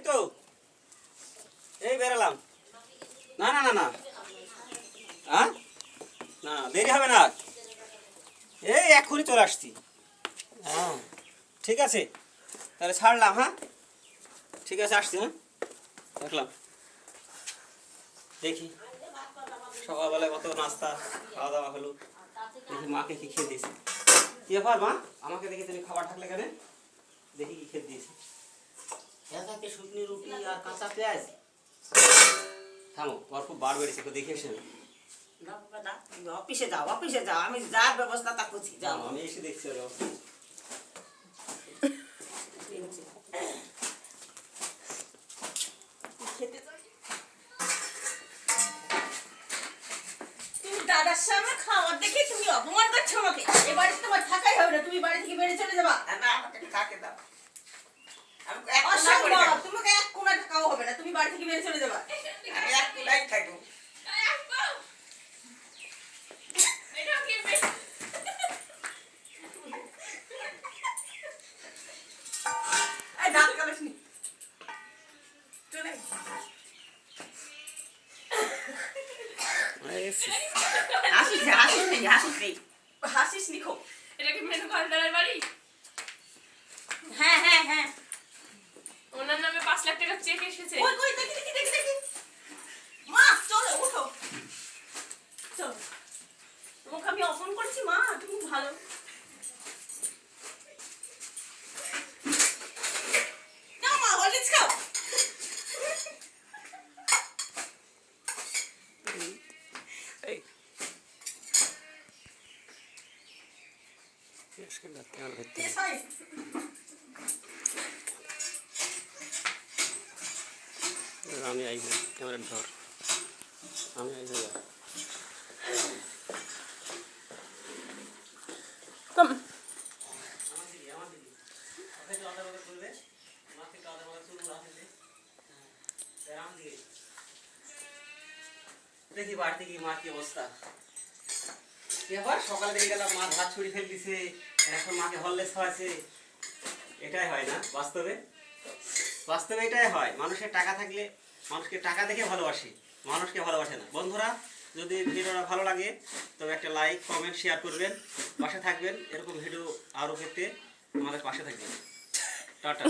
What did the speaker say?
তো এই বেরালাম। না না না না হ্যাঁ না দেরি হবে না, এই এক্ষুনি চলে আসছি। হ্যাঁ ঠিক আছে, তাহলে ছাড়লাম। হ্যাঁ ঠিক আছে, আসছি। হ্যাঁ দেখলাম, দেখি সকালবেলায় কত নাস্তা খাওয়া দাওয়া হলো, দেখি মাকে কি খেয়ে দিয়েছি। কি ব্যাপার মা, আমাকে দেখে তুমি খাবার থাকলে কেন? দেখি কি খেয়ে দিয়েছি। একাকে শুকনি রুটি আর কাঁচা পেঁয়াজ। থামো, তোমার খুব বার বেড়েছে, দেখে এসে। অফিসে যাও, অফিসে যাও, আমি যার ব্যবস্থা তা করছি। যাও, আমি এসে দেখছি। তুমি দাদার সামনে খাওয়ার দেখে তুমি অপমান করছো আমাকে। এবারে তোমার থাকাই হবে না, তুমি বাড়ি থেকে বেরিয়ে চলে যাবা। না আমাকে থাকে দাও, অসম্ভব, তোমাকে এক কোণা টাকাও হবে না, তুমি বাড়ি থেকে বেরিয়ে চলে যাবা। আমি এক কুলাই থাকবো। দাঁত কালিস নি, চলে হাসিস না, হাসিস নেই, হাসিস নেই, হাসিস নি খুব। এটা কি মেনু কার্ডারের বাড়ি? হ্যাঁ হ্যাঁ হ্যাঁ, ওনার নামে 5 লাখ টাকা চেক এসেছে। কই কই দেখি দেখি দেখি দেখি। মা চলো, উঠো চলো। তোমাকে আমি অপমান করছি মা, তুমি ভালো। নাও মা, হরলিক্স খাও। টেস্ট হয়? আমি আইব ক্যামেরা ধর, আমি আইব। দেখি বাড়িতে কি মা কি অবস্থা। এবার সকালে দেখে গেলাম মা ভাত ছুরি ফেল দিছে, এখন মাকে হরলেক্স খাওয়াছে। এটাই হয় না বাস্তবে? বাস্তবে এটাই হয়, মানুষের টাকা থাকলে মানুষকে টাকা দেখে ভালোবাসে, মানুষকে ভালোবাসে না। বন্ধুরা, যদি ভিডিওটা ভালো লাগে তবে একটা লাইক কমেন্ট শেয়ার করবেন, পাশে থাকবেন। এরকম ভিডিও আরও পেতে আমাদের পাশে থাকবেন। টাটা।